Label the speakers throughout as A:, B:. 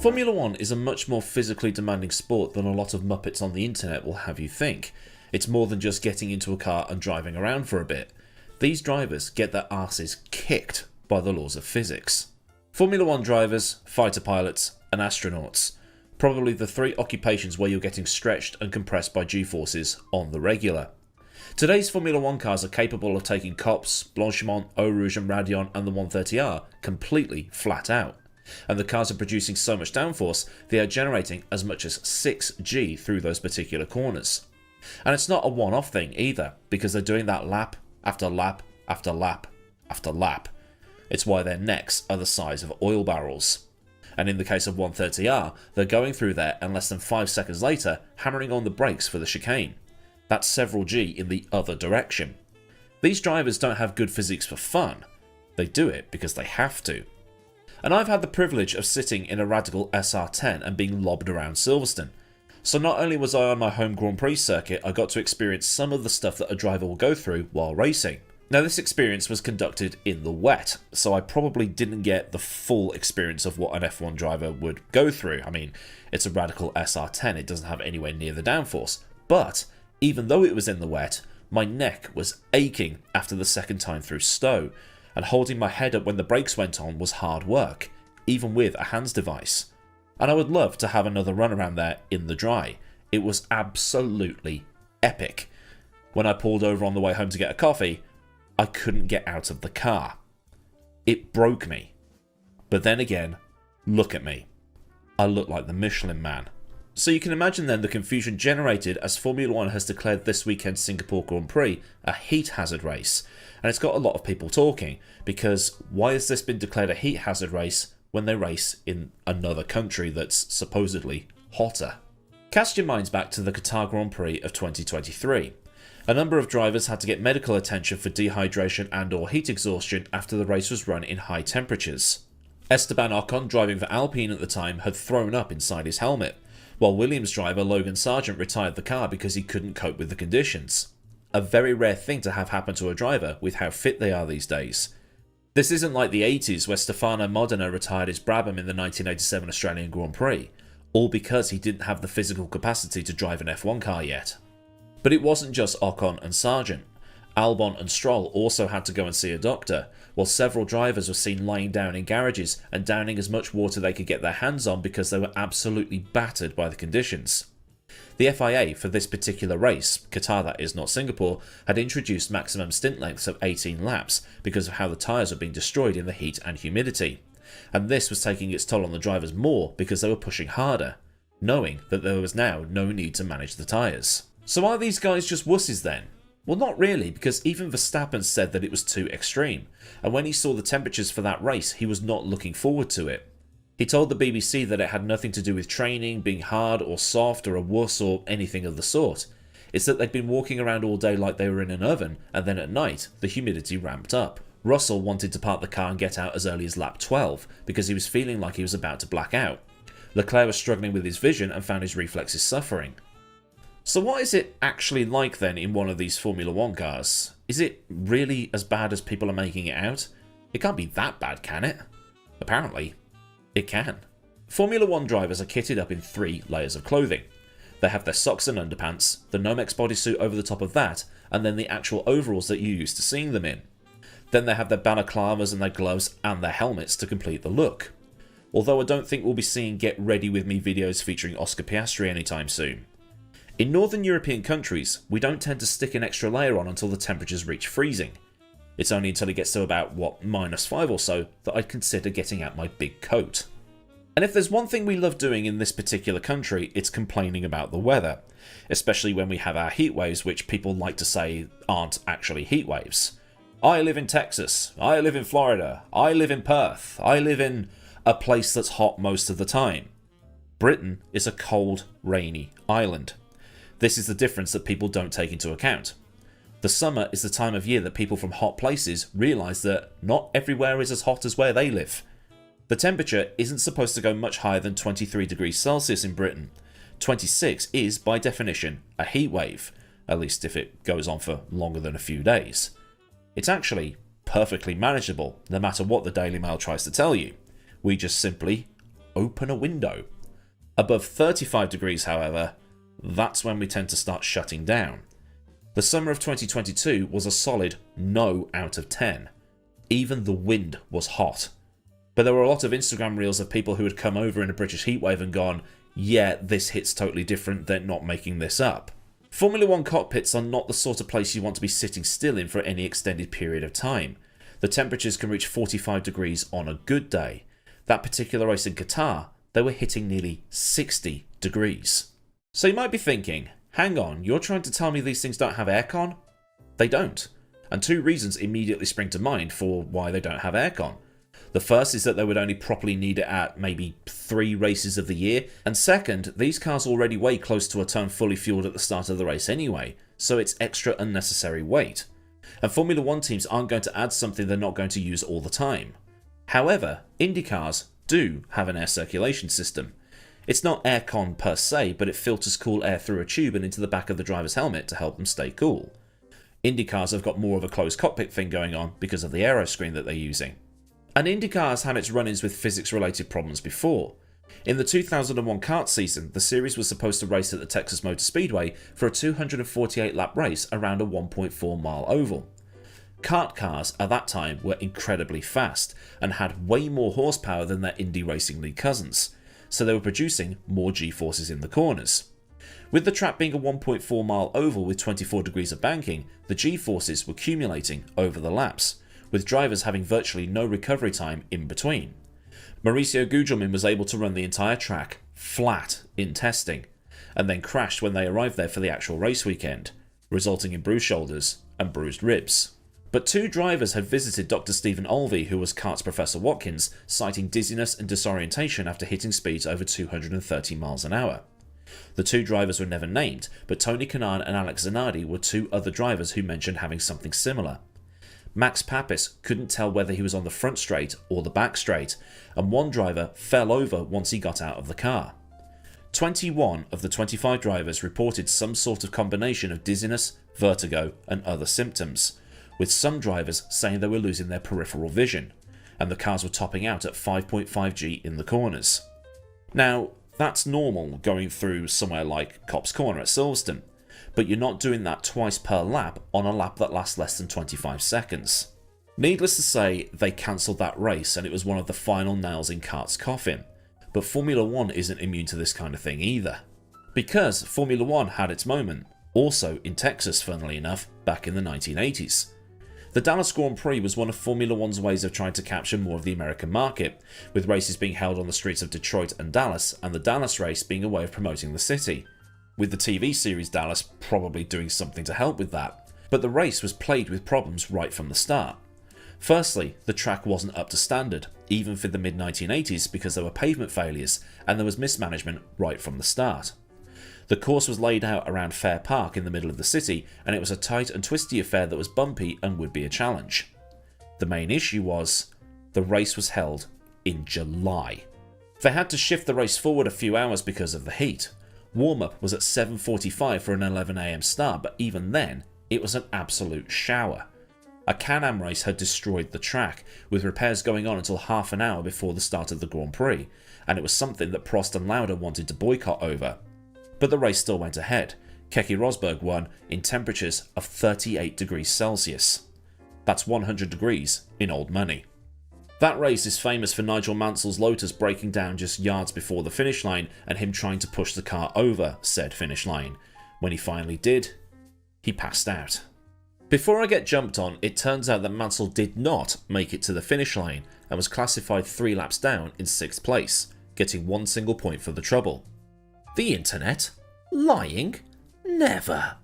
A: Formula 1 is a much more physically demanding sport than a lot of muppets on the internet will have you think. It's more than just getting into a car and driving around for a bit. These drivers get their asses kicked by the laws of physics. Formula 1 drivers, fighter pilots and astronauts. Probably the three occupations where you're getting stretched and compressed by G-forces on the regular. Today's Formula 1 cars are capable of taking Cops, Blanchimont, Eau Rouge and Radeon and the 130R completely flat out. And the cars are producing so much downforce, they are generating as much as 6G through those particular corners. And it's not a one-off thing either, because they're doing that lap after lap after lap after lap. It's why their necks are the size of oil barrels. And in the case of 130R, they're going through there and less than 5 seconds later hammering on the brakes for the chicane. That's several G in the other direction. These drivers don't have good physics for fun, they do it because they have to. And I've had the privilege of sitting in a Radical SR10 and being lobbed around Silverstone. So not only was I on my home Grand Prix circuit, I got to experience some of the stuff that a driver will go through while racing. Now this experience was conducted in the wet, so I probably didn't get the full experience of what an F1 driver would go through. I mean, it's a Radical SR10, it doesn't have anywhere near the downforce. But even though it was in the wet, my neck was aching after the second time through Stowe, and holding my head up when the brakes went on was hard work, even with a hands device. And I would love to have another run around there in the dry. It was absolutely epic. When I pulled over on the way home to get a coffee, I couldn't get out of the car. It broke me. But then again, look at me. I look like the Michelin Man. So you can imagine then the confusion generated as Formula 1 has declared this weekend's Singapore Grand Prix a heat hazard race. And it's got a lot of people talking, because why has this been declared a heat hazard race when they race in another country that's supposedly hotter? Cast your minds back to the Qatar Grand Prix of 2023. A number of drivers had to get medical attention for dehydration and/or heat exhaustion after the race was run in high temperatures. Esteban Ocon, driving for Alpine at the time, had thrown up inside his helmet, while Williams driver Logan Sargent retired the car because he couldn't cope with the conditions. A very rare thing to have happen to a driver with how fit they are these days. This isn't like the 80s where Stefano Modena retired his Brabham in the 1987 Australian Grand Prix, all because he didn't have the physical capacity to drive an F1 car yet. But it wasn't just Ocon and Sargent. Albon and Stroll also had to go and see a doctor, while several drivers were seen lying down in garages and downing as much water they could get their hands on because they were absolutely battered by the conditions. The FIA for this particular race, Qatar that is, not Singapore, had introduced maximum stint lengths of 18 laps because of how the tyres were being destroyed in the heat and humidity. And this was taking its toll on the drivers more because they were pushing harder, knowing that there was now no need to manage the tyres. So are these guys just wusses then? Well, not really, because even Verstappen said that it was too extreme, and when he saw the temperatures for that race, he was not looking forward to it. He told the BBC that it had nothing to do with training, being hard or soft or a wuss or anything of the sort. It's that they'd been walking around all day like they were in an oven, and then at night, the humidity ramped up. Russell wanted to park the car and get out as early as lap 12, because he was feeling like he was about to black out. Leclerc was struggling with his vision and found his reflexes suffering. So what is it actually like then in one of these Formula 1 cars? Is it really as bad as people are making it out? It can't be that bad, can it? Apparently, it can. Formula 1 drivers are kitted up in 3 layers of clothing. They have their socks and underpants, the Nomex bodysuit over the top of that, and then the actual overalls that you're used to seeing them in. Then they have their balaclavas and their gloves and their helmets to complete the look. Although I don't think we'll be seeing Get Ready With Me videos featuring Oscar Piastri anytime soon. In Northern European countries, we don't tend to stick an extra layer on until the temperatures reach freezing. It's only until it gets to about, -5 or so, that I'd consider getting out my big coat. And if there's one thing we love doing in this particular country, it's complaining about the weather. Especially when we have our heat waves, which people like to say aren't actually heat waves. I live in Texas, I live in Florida, I live in Perth, I live in a place that's hot most of the time. Britain is a cold, rainy island. This is the difference that people don't take into account. The summer is the time of year that people from hot places realise that not everywhere is as hot as where they live. The temperature isn't supposed to go much higher than 23 degrees Celsius in Britain. 26 is, by definition, a heat wave, at least if it goes on for longer than a few days. It's actually perfectly manageable, no matter what the Daily Mail tries to tell you. We just simply open a window. Above 35 degrees, however, that's when we tend to start shutting down. The summer of 2022 was a solid no out of 10. Even the wind was hot. But there were a lot of Instagram reels of people who had come over in a British heatwave and gone, yeah, this hit's totally different, they're not making this up. Formula 1 cockpits are not the sort of place you want to be sitting still in for any extended period of time. The temperatures can reach 45 degrees on a good day. That particular race in Qatar, they were hitting nearly 60 degrees. So you might be thinking, hang on, you're trying to tell me these things don't have aircon? They don't. And two reasons immediately spring to mind for why they don't have aircon. The first is that they would only properly need it at maybe 3 races of the year, and second, these cars already weigh close to a ton fully fueled at the start of the race anyway, so it's extra unnecessary weight. And Formula 1 teams aren't going to add something they're not going to use all the time. However, Indy cars do have an air circulation system. It's not aircon per se, but it filters cool air through a tube and into the back of the driver's helmet to help them stay cool. Indy cars have got more of a closed cockpit thing going on because of the aero screen that they're using. And IndyCar has had its run-ins with physics-related problems before. In the 2001 kart season, the series was supposed to race at the Texas Motor Speedway for a 248-lap race around a 1.4-mile oval. Kart cars at that time were incredibly fast and had way more horsepower than their Indy Racing League cousins, so they were producing more G-forces in the corners. With the track being a 1.4-mile oval with 24 degrees of banking, the G-forces were accumulating over the laps, with drivers having virtually no recovery time in between. Mauricio Gugelmin was able to run the entire track flat in testing, and then crashed when they arrived there for the actual race weekend, resulting in bruised shoulders and bruised ribs. But 2 drivers had visited Dr. Stephen Olvey, who was kart's Professor Watkins, citing dizziness and disorientation after hitting speeds over 230 miles an hour. The 2 drivers were never named, but Tony Kanaan and Alex Zanardi were 2 other drivers who mentioned having something similar. Max Papis couldn't tell whether he was on the front straight or the back straight, and one driver fell over once he got out of the car. 21 of the 25 drivers reported some sort of combination of dizziness, vertigo, and other symptoms, with some drivers saying they were losing their peripheral vision, and the cars were topping out at 5.5G in the corners. Now, that's normal going through somewhere like Copse Corner at Silverstone, but you're not doing that twice per lap on a lap that lasts less than 25 seconds. Needless to say, they cancelled that race and it was one of the final nails in kart's coffin, but Formula 1 isn't immune to this kind of thing either. Because Formula 1 had its moment, also in Texas funnily enough, back in the 1980s. The Dallas Grand Prix was one of Formula 1's ways of trying to capture more of the American market, with races being held on the streets of Detroit and Dallas, and the Dallas race being a way of promoting the city, with the TV series Dallas probably doing something to help with that. But the race was plagued with problems right from the start. Firstly, the track wasn't up to standard, even for the mid-1980s, because there were pavement failures and there was mismanagement right from the start. The course was laid out around Fair Park in the middle of the city, and it was a tight and twisty affair that was bumpy and would be a challenge. The main issue was, the race was held in July. They had to shift the race forward a few hours because of the heat. Warm-up was at 7:45 for an 11 AM start, but even then, it was an absolute shower. A Can-Am race had destroyed the track, with repairs going on until half an hour before the start of the Grand Prix, and it was something that Prost and Lauda wanted to boycott over. But the race still went ahead. Keke Rosberg won in temperatures of 38 degrees Celsius. That's 100 degrees in old money. That race is famous for Nigel Mansell's Lotus breaking down just yards before the finish line and him trying to push the car over said finish line. When he finally did, he passed out. Before I get jumped on, it turns out that Mansell did not make it to the finish line and was classified 3 laps down in 6th place, getting 1 single point for the trouble. The internet? Lying? Never.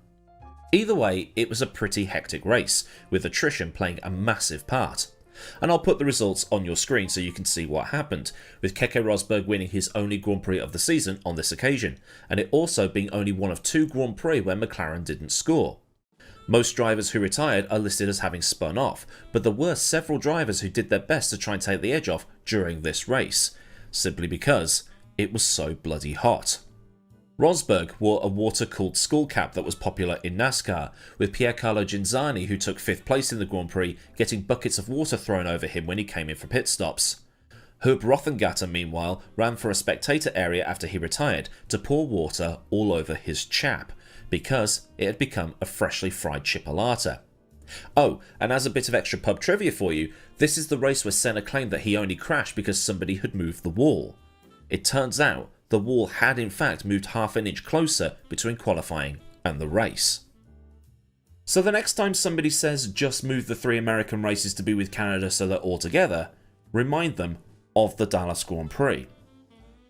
A: Either way, it was a pretty hectic race, with attrition playing a massive part. And I'll put the results on your screen so you can see what happened, with Keke Rosberg winning his only Grand Prix of the season on this occasion, and it also being only one of 2 Grand Prix where McLaren didn't score. Most drivers who retired are listed as having spun off, but there were several drivers who did their best to try and take the edge off during this race, simply because it was so bloody hot. Rosberg wore a water-cooled skull cap that was popular in NASCAR, with Piercarlo Ginzani, who took 5th place in the Grand Prix, getting buckets of water thrown over him when he came in for pit stops. Herb Rothengatter, meanwhile, ran for a spectator area after he retired to pour water all over his chap, because it had become a freshly fried chipolata. Oh, and as a bit of extra pub trivia for you, this is the race where Senna claimed that he only crashed because somebody had moved the wall. It turns out the wall had in fact moved half an inch closer between qualifying and the race. So the next time somebody says just move the 3 American races to be with Canada so they're all together, remind them of the Dallas Grand Prix.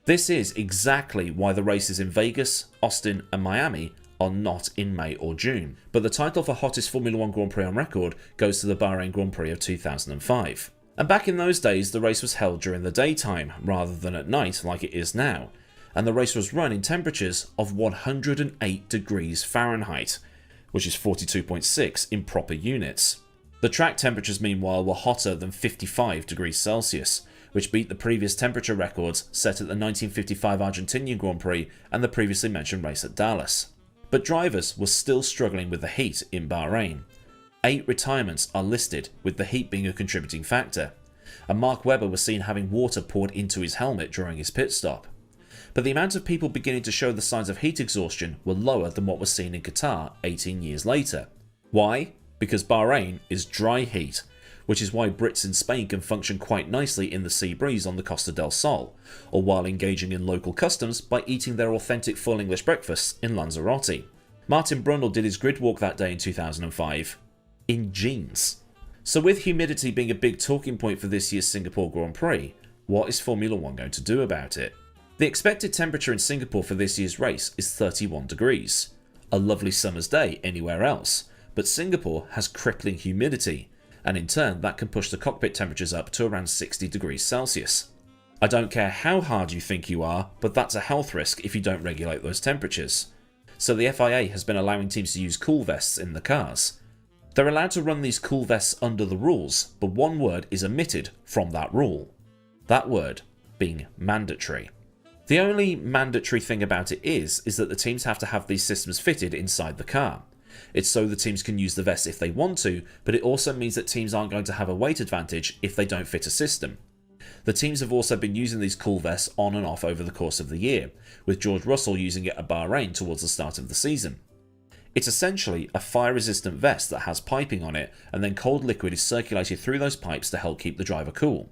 A: This is exactly why the races in Vegas, Austin and Miami are not in May or June, but the title for hottest Formula 1 Grand Prix on record goes to the Bahrain Grand Prix of 2005. And back in those days, the race was held during the daytime rather than at night like it is now, and the race was run in temperatures of 108 degrees Fahrenheit, which is 42.6 in proper units. The track temperatures meanwhile were hotter than 55 degrees Celsius, which beat the previous temperature records set at the 1955 Argentinian Grand Prix and the previously mentioned race at Dallas. But drivers were still struggling with the heat in Bahrain. 8 retirements are listed, with the heat being a contributing factor, and Mark Webber was seen having water poured into his helmet during his pit stop. But the amount of people beginning to show the signs of heat exhaustion were lower than what was seen in Qatar 18 years later. Why? Because Bahrain is dry heat, which is why Brits in Spain can function quite nicely in the sea breeze on the Costa del Sol, or while engaging in local customs by eating their authentic full English breakfasts in Lanzarote. Martin Brundle did his grid walk that day in 2005 in jeans. So with humidity being a big talking point for this year's Singapore Grand Prix, what is Formula 1 going to do about it? The expected temperature in Singapore for this year's race is 31 degrees. A lovely summer's day anywhere else, but Singapore has crippling humidity, and in turn that can push the cockpit temperatures up to around 60 degrees Celsius. I don't care how hard you think you are, but that's a health risk if you don't regulate those temperatures. So the FIA has been allowing teams to use cool vests in the cars. They're allowed to run these cool vests under the rules, but one word is omitted from that rule. That word being mandatory. The only mandatory thing about it is that the teams have to have these systems fitted inside the car. It's so the teams can use the vests if they want to, but it also means that teams aren't going to have a weight advantage if they don't fit a system. The teams have also been using these cool vests on and off over the course of the year, with George Russell using it at Bahrain towards the start of the season. It's essentially a fire-resistant vest that has piping on it, and then cold liquid is circulated through those pipes to help keep the driver cool.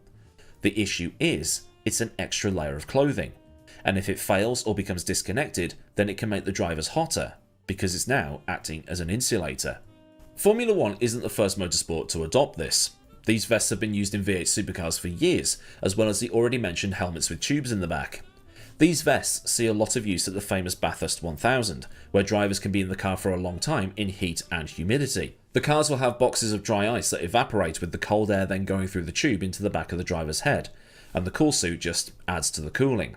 A: The issue is, it's an extra layer of clothing, and if it fails or becomes disconnected, then it can make the drivers hotter, because it's now acting as an insulator. Formula 1 isn't the first motorsport to adopt this. These vests have been used in V8 supercars for years, as well as the already mentioned helmets with tubes in the back. These vests see a lot of use at the famous Bathurst 1000, where drivers can be in the car for a long time in heat and humidity. The cars will have boxes of dry ice that evaporate with the cold air then going through the tube into the back of the driver's head, and the cool suit just adds to the cooling.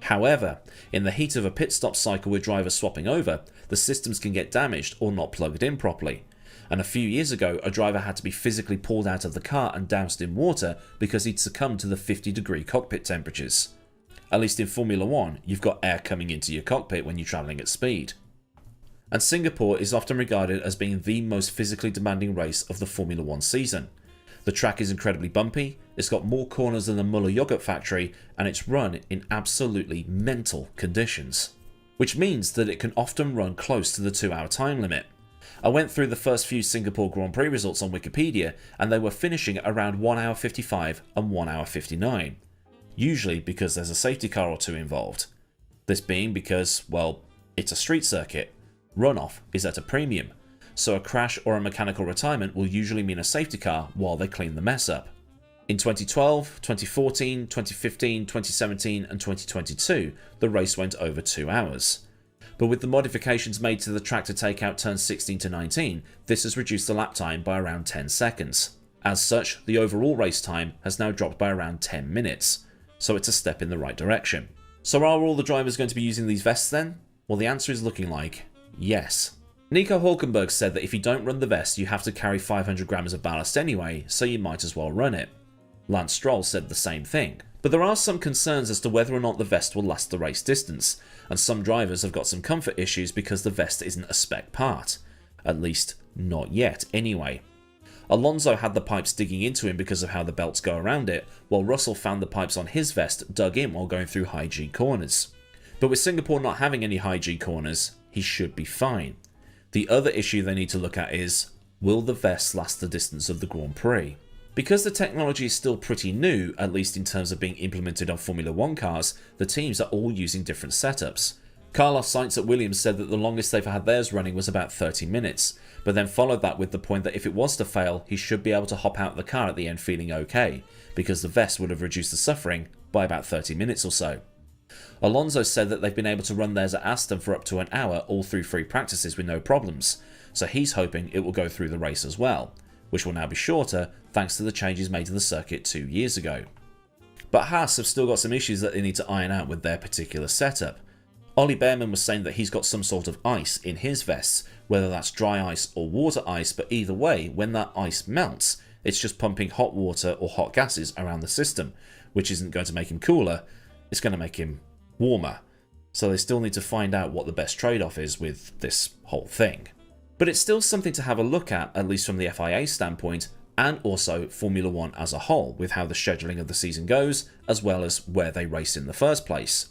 A: However, in the heat of a pit stop cycle with drivers swapping over, the systems can get damaged or not plugged in properly. And a few years ago, a driver had to be physically pulled out of the car and doused in water because he'd succumbed to the 50-degree cockpit temperatures. At least in Formula 1, you've got air coming into your cockpit when you're travelling at speed. And Singapore is often regarded as being the most physically demanding race of the Formula 1 season. The track is incredibly bumpy, it's got more corners than the Muller yogurt factory, and it's run in absolutely mental conditions. Which means that it can often run close to the 2-hour time limit. I went through the first few Singapore Grand Prix results on Wikipedia, and they were finishing at around 1 hour 55 and 1 hour 59. Usually because there's a safety car or two involved. This being because, well, it's a street circuit. Runoff is at a premium, so a crash or a mechanical retirement will usually mean a safety car while they clean the mess up. In 2012, 2014, 2015, 2017 and 2022, the race went over 2 hours. But with the modifications made to the track to take out turns 16 to 19, this has reduced the lap time by around 10 seconds. As such, the overall race time has now dropped by around 10 minutes, so it's a step in the right direction. So are all the drivers going to be using these vests then? Well, the answer is looking like yes. Nico Hulkenberg said that if you don't run the vest, you have to carry 500 grams of ballast anyway, so you might as well run it. Lance Stroll said the same thing. But there are some concerns as to whether or not the vest will last the race distance, and some drivers have got some comfort issues because the vest isn't a spec part. At least, not yet anyway. Alonso had the pipes digging into him because of how the belts go around it, while Russell found the pipes on his vest dug in while going through high G corners. But with Singapore not having any high G corners, he should be fine. The other issue they need to look at is, will the vests last the distance of the Grand Prix? Because the technology is still pretty new, at least in terms of being implemented on Formula 1 cars, the teams are all using different setups. Carlos Sainz at Williams said that the longest they've had theirs running was about 30 minutes, but then followed that with the point that if it was to fail, he should be able to hop out of the car at the end feeling okay, because the vest would have reduced the suffering by about 30 minutes or so. Alonso said that they've been able to run theirs at Aston for up to an hour all through free practices with no problems, so he's hoping it will go through the race as well, which will now be shorter thanks to the changes made to the circuit 2 years ago. But Haas have still got some issues that they need to iron out with their particular setup. Ollie Bearman was saying that he's got some sort of ice in his vests, whether that's dry ice or water ice, but either way, when that ice melts, it's just pumping hot water or hot gases around the system, which isn't going to make him cooler, it's going to make him warmer. So they still need to find out what the best trade-off is with this whole thing. But it's still something to have a look at least from the FIA standpoint, and also Formula 1 as a whole, with how the scheduling of the season goes, as well as where they race in the first place.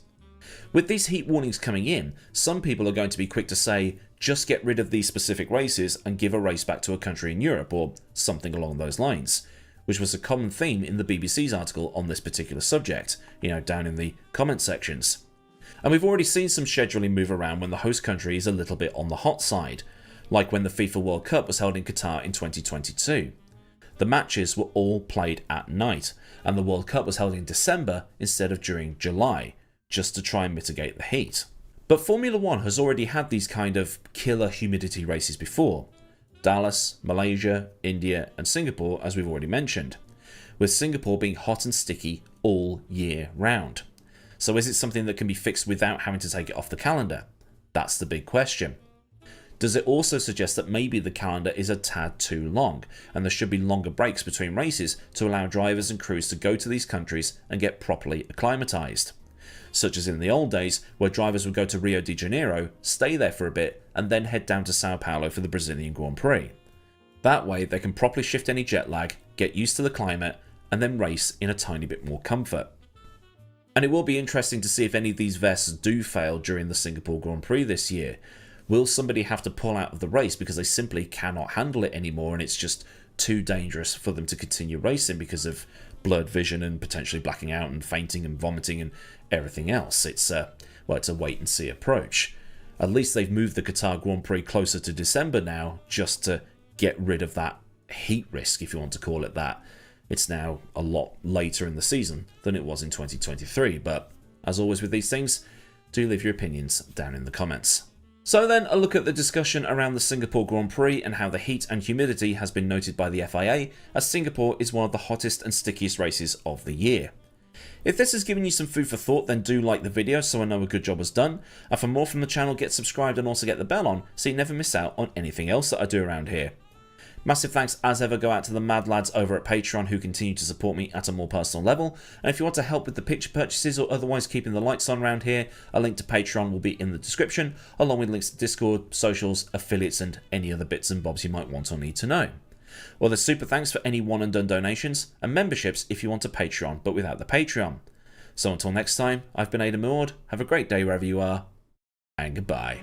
A: With these heat warnings coming in, some people are going to be quick to say, just get rid of these specific races and give a race back to a country in Europe, or something along those lines, which was a common theme in the BBC's article on this particular subject, down in the comment sections. And we've already seen some scheduling move around when the host country is a little bit on the hot side, like when the FIFA World Cup was held in Qatar in 2022. The matches were all played at night, and the World Cup was held in December instead of during July, just to try and mitigate the heat. But Formula 1 has already had these kind of killer humidity races before. Dallas, Malaysia, India and Singapore, as we've already mentioned, with Singapore being hot and sticky all year round. So is it something that can be fixed without having to take it off the calendar? That's the big question. Does it also suggest that maybe the calendar is a tad too long, and there should be longer breaks between races to allow drivers and crews to go to these countries and get properly acclimatised? Such as in the old days, where drivers would go to Rio de Janeiro, stay there for a bit, and then head down to Sao Paulo for the Brazilian Grand Prix. That way they can properly shift any jet lag, get used to the climate, and then race in a tiny bit more comfort. And it will be interesting to see if any of these vests do fail during the Singapore Grand Prix this year. Will somebody have to pull out of the race because they simply cannot handle it anymore and it's just too dangerous for them to continue racing because of blurred vision and potentially blacking out and fainting and vomiting and everything else? It's a wait and see approach. At least they've moved the Qatar Grand Prix closer to December now, just to get rid of that heat risk, if you want to call it that. It's now a lot later in the season than it was in 2023, but as always with these things, do leave your opinions down in the comments. So then, a look at the discussion around the Singapore Grand Prix and how the heat and humidity has been noted by the FIA, as Singapore is one of the hottest and stickiest races of the year. If this has given you some food for thought, then do like the video so I know a good job was done, and for more from the channel, get subscribed and also get the bell on so you never miss out on anything else that I do around here. Massive thanks as ever go out to the mad lads over at Patreon who continue to support me at a more personal level, and if you want to help with the picture purchases or otherwise keeping the lights on around here, a link to Patreon will be in the description, along with links to Discord, socials, affiliates and any other bits and bobs you might want or need to know. Or there's super thanks for any one and done donations, and memberships if you want a Patreon but without the Patreon. So until next time, I've been Aidan, have a great day wherever you are, and goodbye.